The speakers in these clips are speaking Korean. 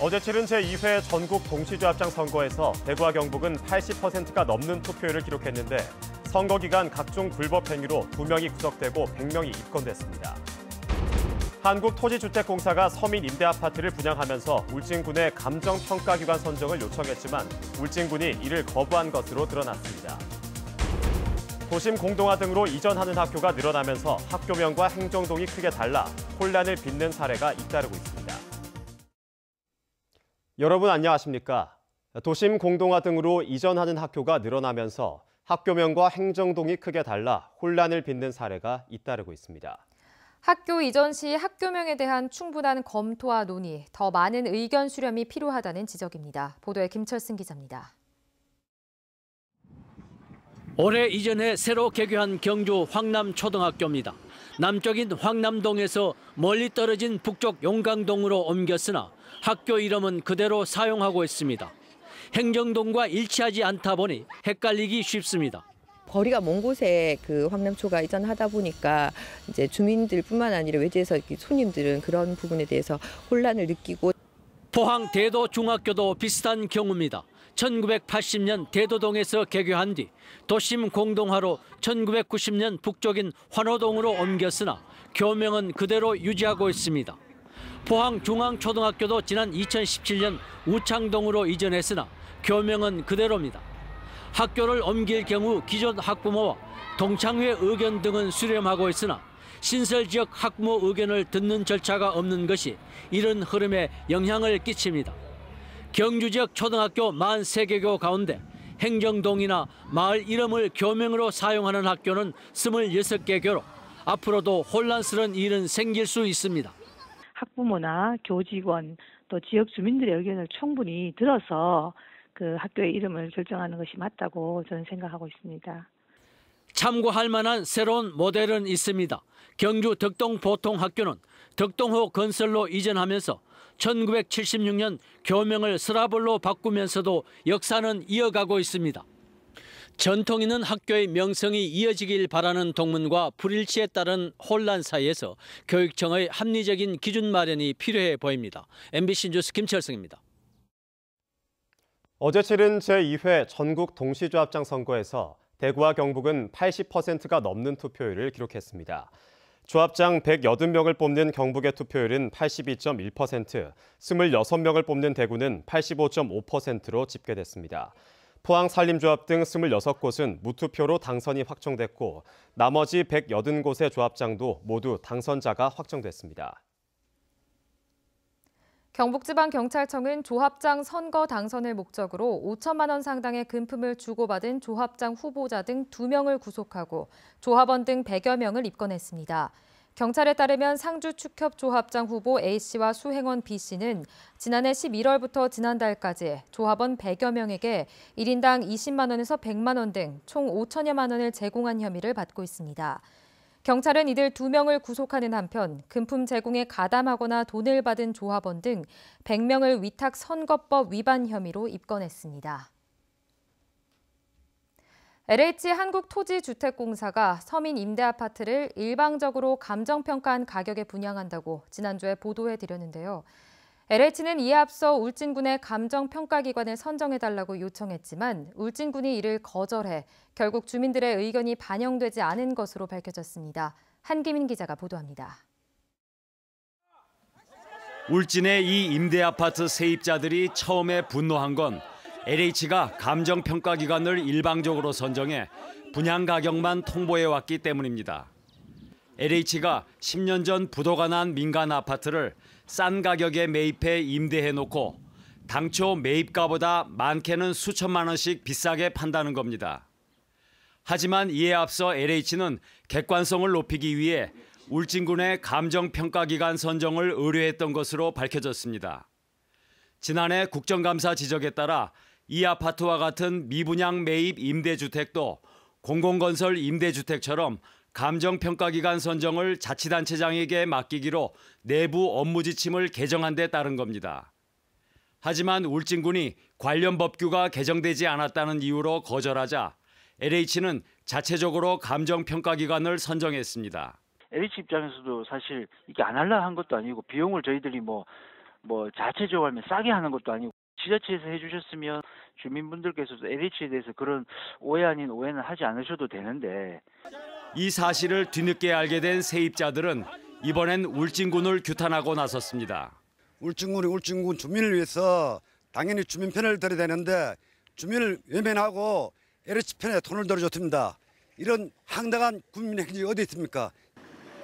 어제 치른 제2회 전국 동시조합장 선거에서 대구와 경북은 80%가 넘는 투표율을 기록했는데 선거 기간 각종 불법 행위로 2명이 구속되고 100명이 입건됐습니다. 한국토지주택공사가 서민 임대아파트를 분양하면서 울진군의 감정평가기관 선정을 요청했지만 울진군이 이를 거부한 것으로 드러났습니다. 도심 공동화 등으로 이전하는 학교가 늘어나면서 학교명과 행정동이 크게 달라 혼란을 빚는 사례가 잇따르고 있습니다. 여러분 안녕하십니까? 도심 공동화 등으로 이전하는 학교가 늘어나면서 학교명과 행정동이 크게 달라 혼란을 빚는 사례가 잇따르고 있습니다. 학교 이전 시 학교명에 대한 충분한 검토와 논의, 더 많은 의견 수렴이 필요하다는 지적입니다. 보도에 김철승 기자입니다. 올해 이전해 새로 개교한 경주 황남초등학교입니다. 남쪽인 황남동에서 멀리 떨어진 북쪽 용강동으로 옮겼으나 학교 이름은 그대로 사용하고 있습니다. 행정동과 일치하지 않다 보니 헷갈리기 쉽습니다. 거리가 먼 곳에 그 황남초가 이전하다 보니까 이제 주민들뿐만 아니라 외지에서 손님들은 그런 부분에 대해서 혼란을 느끼고. 포항 대도중학교도 비슷한 경우입니다. 1980년 대도동에서 개교한 뒤 도심 공동화로 1990년 북쪽인 환호동으로 옮겼으나 교명은 그대로 유지하고 있습니다. 포항 중앙초등학교도 지난 2017년 우창동으로 이전했으나 교명은 그대로입니다. 학교를 옮길 경우 기존 학부모와 동창회 의견 등은 수렴하고 있으나 신설 지역 학부모 의견을 듣는 절차가 없는 것이 이런 흐름에 영향을 끼칩니다. 경주 지역 초등학교 43개교 가운데 행정동이나 마을 이름을 교명으로 사용하는 학교는 26개교로 앞으로도 혼란스러운 일은 생길 수 있습니다. 학부모나 교직원 또 지역 주민들의 의견을 충분히 들어서 그 학교의 이름을 결정하는 것이 맞다고 저는 생각하고 있습니다. 참고할 만한 새로운 모델은 있습니다. 경주 덕동보통학교는 덕동호 건설로 이전하면서 1976년 교명을 서라벌로 바꾸면서도 역사는 이어가고 있습니다. 전통 있는 학교의 명성이 이어지길 바라는 동문과 불일치에 따른 혼란 사이에서 교육청의 합리적인 기준 마련이 필요해 보입니다. MBC 뉴스 김철승입니다. 어제 치른 제2회 전국 동시조합장 선거에서 대구와 경북은 80%가 넘는 투표율을 기록했습니다. 조합장 180명을 뽑는 경북의 투표율은 82.1%, 26명을 뽑는 대구는 85.5%로 집계됐습니다. 포항 산림조합 등 26곳은 무투표로 당선이 확정됐고 나머지 180곳의 조합장도 모두 당선자가 확정됐습니다. 경북지방경찰청은 조합장 선거 당선을 목적으로 5천만 원 상당의 금품을 주고받은 조합장 후보자 등 2명을 구속하고 조합원 등 100여 명을 입건했습니다. 경찰에 따르면 상주 축협 조합장 후보 A씨와 수행원 B씨는 지난해 11월부터 지난달까지 조합원 100여 명에게 1인당 20만 원에서 100만 원 등 총 5천여만 원을 제공한 혐의를 받고 있습니다. 경찰은 이들 2명을 구속하는 한편 금품 제공에 가담하거나 돈을 받은 조합원 등 100명을 위탁선거법 위반 혐의로 입건했습니다. LH 한국토지주택공사가 서민 임대아파트를 일방적으로 감정평가한 가격에 분양한다고 지난주에 보도해드렸는데요. LH는 이에 앞서 울진군의 감정평가기관을 선정해달라고 요청했지만 울진군이 이를 거절해 결국 주민들의 의견이 반영되지 않은 것으로 밝혀졌습니다. 한기민 기자가 보도합니다. 울진의 이 임대아파트 세입자들이 처음에 분노한 건 LH가 감정평가기관을 일방적으로 선정해 분양 가격만 통보해왔기 때문입니다. LH가 10년 전 부도가 난 민간 아파트를 싼 가격에 매입해 임대해놓고 당초 매입가보다 많게는 수천만 원씩 비싸게 판다는 겁니다. 하지만 이에 앞서 LH는 객관성을 높이기 위해 울진군의 감정평가기관 선정을 의뢰했던 것으로 밝혀졌습니다. 지난해 국정감사 지적에 따라 이 아파트와 같은 미분양 매입 임대주택도 공공건설 임대주택처럼 감정평가기관 선정을 자치단체장에게 맡기기로 내부 업무 지침을 개정한 데 따른 겁니다. 하지만 울진군이 관련 법규가 개정되지 않았다는 이유로 거절하자 LH는 자체적으로 감정평가기관을 선정했습니다. LH 입장에서도 사실 이게 안 할라 한 것도 아니고 비용을 저희들이 뭐 자체적으로 하면 싸게 하는 것도 아니고 지자체에서 해주셨으면 주민분들께서도 LH에 대해서 그런 오해 아닌 오해는 하지 않으셔도 되는데 이 사실을 뒤늦게 알게 된 세입자들은 이번엔 울진군을 규탄하고 나섰습니다. 울진군이 울진군 주민을 위해서 당연히 주민 편을 들어야 되는데 주민을 외면하고 LH 편에 돈을 들어줬습니다. 이런 황당한 국민 행동이 어디 있습니까?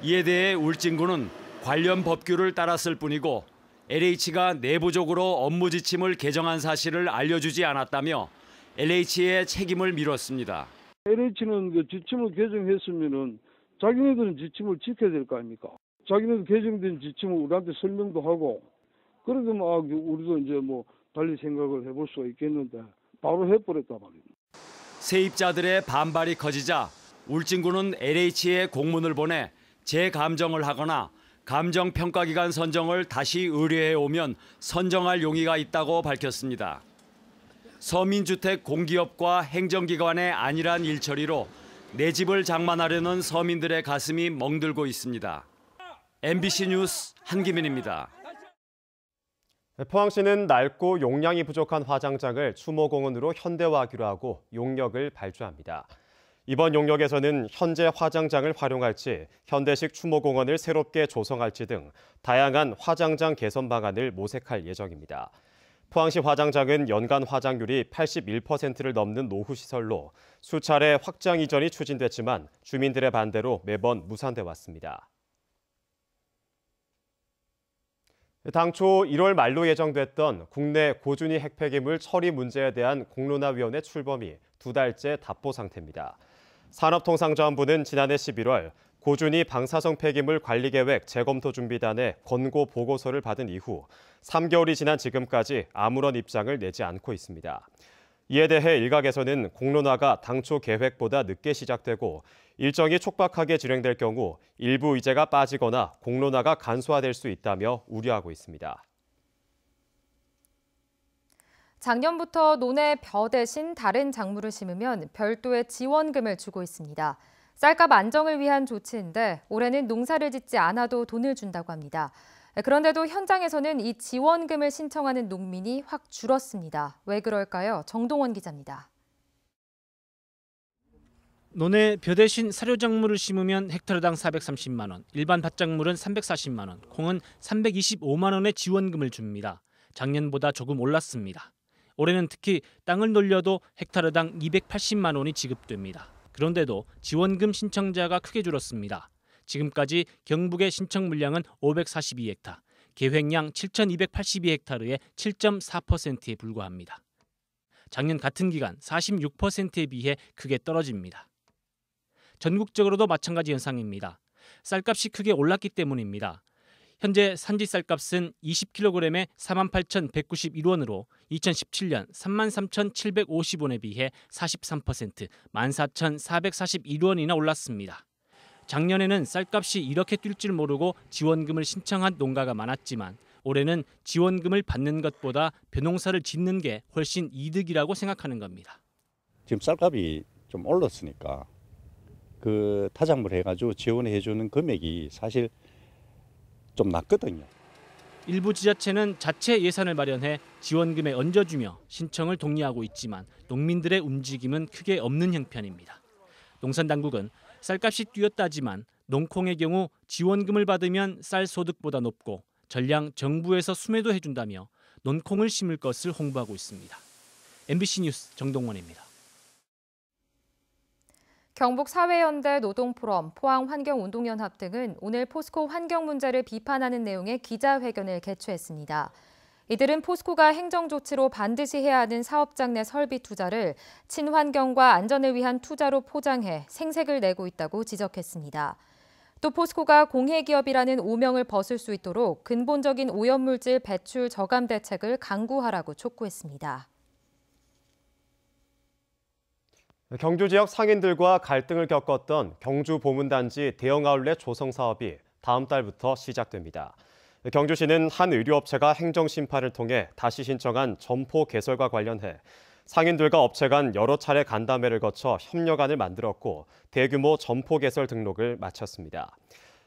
이에 대해 울진군은 관련 법규를 따랐을 뿐이고 LH가 내부적으로 업무 지침을 개정한 사실을 알려주지 않았다며 LH의 책임을 미뤘습니다. LH는 그 지침을 개정했으면은 자기네들은 지침을 지켜야 될 거 아닙니까? 자기네들 개정된 지침을 우리한테 설명도 하고 그래도 막 우리도 이제 뭐 달리 생각을 해볼 수가 있겠는데 바로 해버렸단 말입니다. 세입자들의 반발이 커지자 울진군은 LH에 공문을 보내 재감정을 하거나 감정평가기관 선정을 다시 의뢰해 오면 선정할 용의가 있다고 밝혔습니다. 서민주택 공기업과 행정기관의 안일한 일처리로 내 집을 장만하려는 서민들의 가슴이 멍들고 있습니다. MBC 뉴스 한기민입니다. 포항시는 낡고 용량이 부족한 화장장을 추모공원으로 현대화하기로 하고 용역을 발주합니다. 이번 용역에서는 현재 화장장을 활용할지 현대식 추모공원을 새롭게 조성할지 등 다양한 화장장 개선 방안을 모색할 예정입니다. 포항시 화장장은 연간 화장률이 81%를 넘는 노후시설로 수차례 확장 이전이 추진됐지만 주민들의 반대로 매번 무산돼 왔습니다. 당초 1월 말로 예정됐던 국내 고준위 핵폐기물 처리 문제에 대한 공론화위원회 출범이 2달째 답보 상태입니다. 산업통상자원부는 지난해 11월 고준위 방사성 폐기물 관리계획 재검토 준비단의 권고 보고서를 받은 이후 3개월이 지난 지금까지 아무런 입장을 내지 않고 있습니다. 이에 대해 일각에서는 공론화가 당초 계획보다 늦게 시작되고 일정이 촉박하게 진행될 경우 일부 의제가 빠지거나 공론화가 간소화될 수 있다며 우려하고 있습니다. 작년부터 논에 벼 대신 다른 작물을 심으면 별도의 지원금을 주고 있습니다. 쌀값 안정을 위한 조치인데 올해는 농사를 짓지 않아도 돈을 준다고 합니다. 그런데도 현장에서는 이 지원금을 신청하는 농민이 확 줄었습니다. 왜 그럴까요? 정동원 기자입니다. 논에 벼 대신 사료작물을 심으면 헥타르당 430만 원, 일반 밭작물은 340만 원, 콩은 325만 원의 지원금을 줍니다. 작년보다 조금 올랐습니다. 올해는 특히 땅을 놀려도 헥타르당 280만 원이 지급됩니다. 그런데도 지원금 신청자가 크게 줄었습니다. 지금까지 경북의 신청 물량은 542헥타, 계획량 7,282헥타르의 7.4%에 불과합니다. 작년 같은 기간 46%에 비해 크게 떨어집니다. 전국적으로도 마찬가지 현상입니다. 쌀값이 크게 올랐기 때문입니다. 현재 산지 쌀값은 20kg에 48,191원으로 2017년 33,750원에 비해 43%, 14,441원이나 올랐습니다. 작년에는 쌀값이 이렇게 뛸 줄 모르고 지원금을 신청한 농가가 많았지만 올해는 지원금을 받는 것보다 벼농사를 짓는 게 훨씬 이득이라고 생각하는 겁니다. 지금 쌀값이 좀 올랐으니까 그 타작물 해가지고 지원해주는 금액이 사실 좀 낮거든요. 일부 지자체는 자체 예산을 마련해 지원금에 얹어주며 신청을 독려하고 있지만 농민들의 움직임은 크게 없는 형편입니다. 농산당국은 쌀값이 뛰었다지만 농콩의 경우 지원금을 받으면 쌀 소득보다 높고 전량 정부에서 수매도 해준다며 논콩을 심을 것을 홍보하고 있습니다. MBC 뉴스 정동원입니다. 경북사회연대 노동포럼, 포항환경운동연합 등은 오늘 포스코 환경 문제를 비판하는 내용의 기자회견을 개최했습니다. 이들은 포스코가 행정조치로 반드시 해야 하는 사업장 내 설비 투자를 친환경과 안전을 위한 투자로 포장해 생색을 내고 있다고 지적했습니다. 또 포스코가 공해기업이라는 오명을 벗을 수 있도록 근본적인 오염물질 배출 저감 대책을 강구하라고 촉구했습니다. 경주 지역 상인들과 갈등을 겪었던 경주 보문단지 대형 아울렛 조성 사업이 다음 달부터 시작됩니다. 경주시는 한 의류업체가 행정심판을 통해 다시 신청한 점포 개설과 관련해 상인들과 업체 간 여러 차례 간담회를 거쳐 협력안을 만들었고 대규모 점포 개설 등록을 마쳤습니다.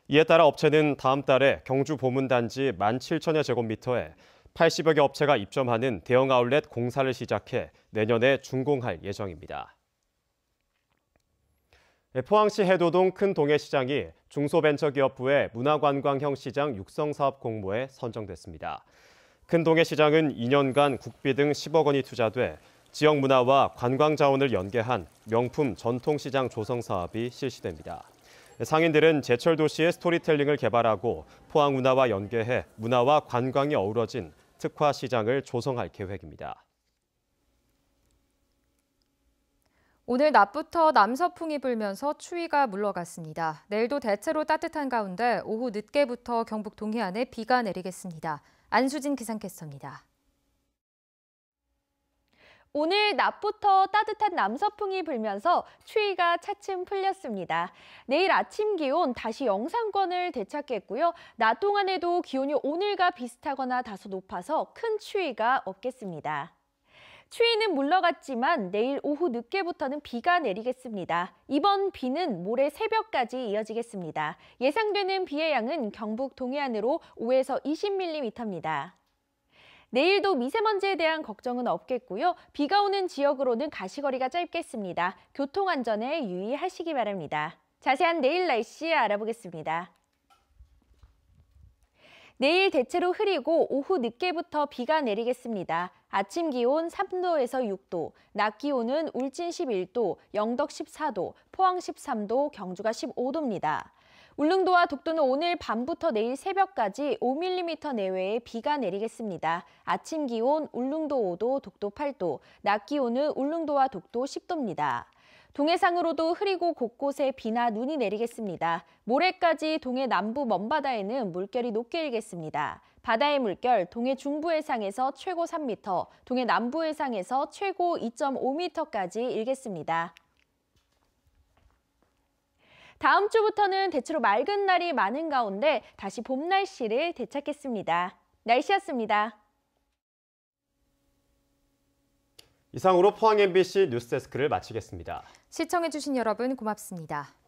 이에 따라 업체는 다음 달에 경주 보문단지 17,000여 제곱미터에 80여 개 업체가 입점하는 대형 아울렛 공사를 시작해 내년에 준공할 예정입니다. 포항시 해도동 큰 동해시장이 중소벤처기업부의 문화관광형 시장 육성사업 공모에 선정됐습니다. 큰 동해시장은 2년간 국비 등 10억 원이 투자돼 지역 문화와 관광 자원을 연계한 명품 전통시장 조성 사업이 실시됩니다. 상인들은 제철 도시의 스토리텔링을 개발하고 포항 문화와 연계해 문화와 관광이 어우러진 특화 시장을 조성할 계획입니다. 오늘 낮부터 남서풍이 불면서 추위가 물러갔습니다. 내일도 대체로 따뜻한 가운데 오후 늦게부터 경북 동해안에 비가 내리겠습니다. 안수진 기상캐스터입니다. 오늘 낮부터 따뜻한 남서풍이 불면서 추위가 차츰 풀렸습니다. 내일 아침 기온 다시 영상권을 되찾겠고요. 낮 동안에도 기온이 오늘과 비슷하거나 다소 높아서 큰 추위가 없겠습니다. 추위는 물러갔지만 내일 오후 늦게부터는 비가 내리겠습니다. 이번 비는 모레 새벽까지 이어지겠습니다. 예상되는 비의 양은 경북 동해안으로 5에서 20mm입니다. 내일도 미세먼지에 대한 걱정은 없겠고요. 비가 오는 지역으로는 가시거리가 짧겠습니다. 교통안전에 유의하시기 바랍니다. 자세한 내일 날씨 알아보겠습니다. 내일 대체로 흐리고 오후 늦게부터 비가 내리겠습니다. 아침 기온 3도에서 6도, 낮 기온은 울진 11도, 영덕 14도, 포항 13도, 경주가 15도입니다. 울릉도와 독도는 오늘 밤부터 내일 새벽까지 5mm 내외의 비가 내리겠습니다. 아침 기온 울릉도 5도, 독도 8도, 낮 기온은 울릉도와 독도 10도입니다. 동해상으로도 흐리고 곳곳에 비나 눈이 내리겠습니다. 모레까지 동해 남부 먼바다에는 물결이 높게 일겠습니다. 바다의 물결 동해 중부 해상에서 최고 3m, 동해 남부 해상에서 최고 2.5m까지 일겠습니다. 다음 주부터는 대체로 맑은 날이 많은 가운데 다시 봄 날씨를 되찾겠습니다. 날씨였습니다. 이상으로 포항 MBC 뉴스데스크를 마치겠습니다. 시청해주신 여러분 고맙습니다.